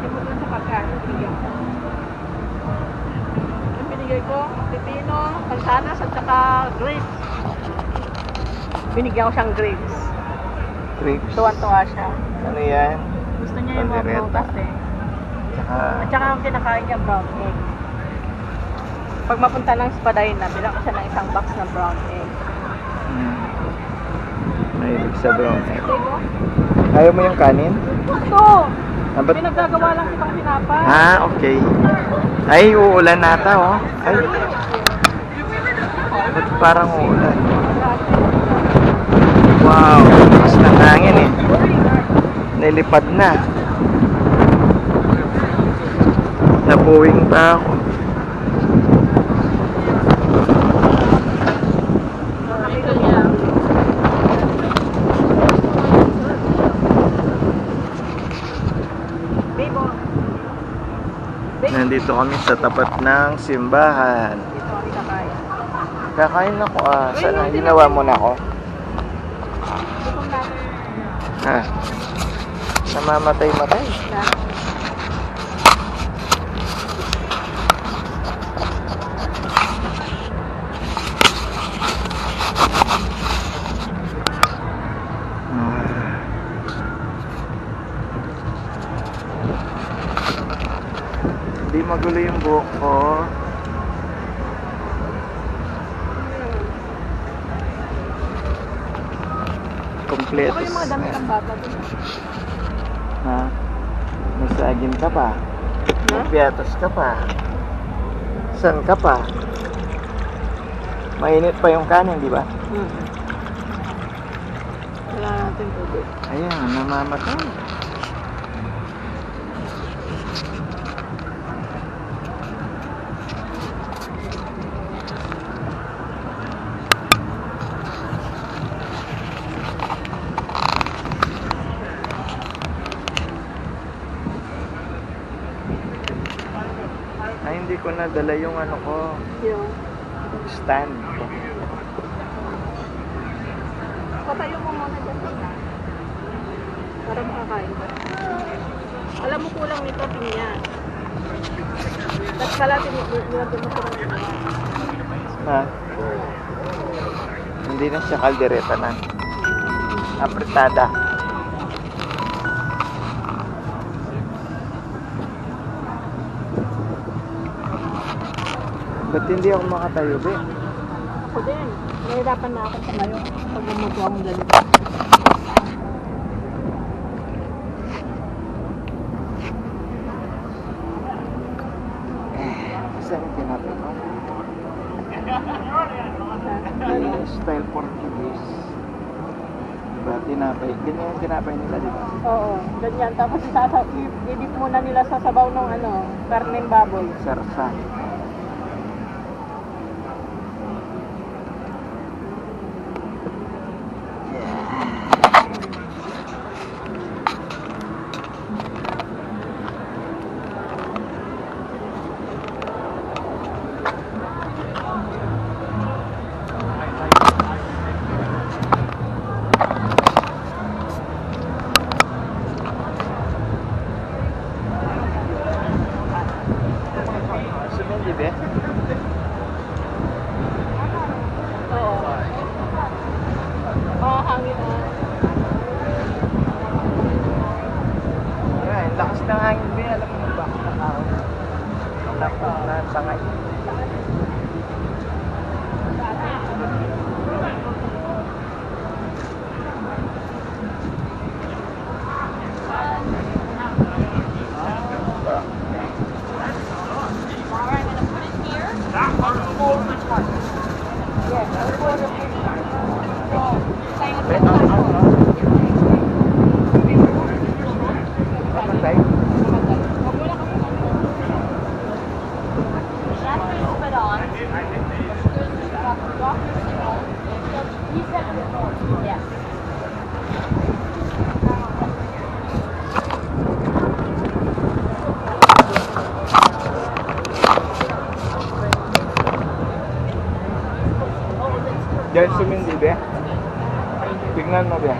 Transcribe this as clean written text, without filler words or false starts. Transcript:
Hindi mo dun sa pagkain. Bigyan ko. Yung binigay ko, pipino, pansanas, at saka grapes. Binigyan ko siyang grapes. Grapes. Tuwan-tuwa siya. Ano yan? Gusto niya yung mga Pandereta. prutas eh. Tsaka, At saka ang kinakain niya brown egg. Pag mapunta ng Spadina, bilang ko siya ng isang box na brown egg. mahilig sa brown egg. Digo? Ayaw mo yung kanin? Gusto! Ah, ba't- Pinaggagawa lang kitang tinapay. Ah, okay. Ay, uulan nata, oh. Ay, ba't parang uulan? Wow, mas ng hangin eh. Nilipad na. Nabuwing pa ako. Nandito kami sa tapat ng simbahan. Dito kami kakain. Kakain ako ah. Sana ginawa mo na ako. Gutom natin. Ha? Namamatay-matay. Hindi magulo yung buhok ko. Kompleto. Ako yung mga dami ng bata dun. Ha? May saging ka pa. May piatos ka pa. San ka pa? Mainit pa yung kanin, di ba? Wala natin tubig. Ayan, namamatay. Ay, hindi ko nadala yung ano ko, Yung, stand ko. patayo mo muna dyan. Para makakain ka. Alam mo kulang nito, pinya. Tapos kala, nilagyan mo siya ng pinya. Ha? Hindi na siya kaldereta na. Apretada. Ba't hindi ako makatayo, be? Ako din. Nahirapan na ako sa ngayon. Pag lumuto akong ganito. Saan yung tinapay ko? Style Portuguese. Diba, tinapay. Ganyan yung tinapay nila, diba? Oo, ganyan. Tapos i-dip muna nila sa sabaw ng karneng baboy. Sarsa. Sumindi, be? Oo. Makahangin na. Ayan, lakas ng hangin, be. Alam mo ba? Nakahon. Nakahon na sangay. Mamatay. Diyan sumindi, be. Tingnan mo, be.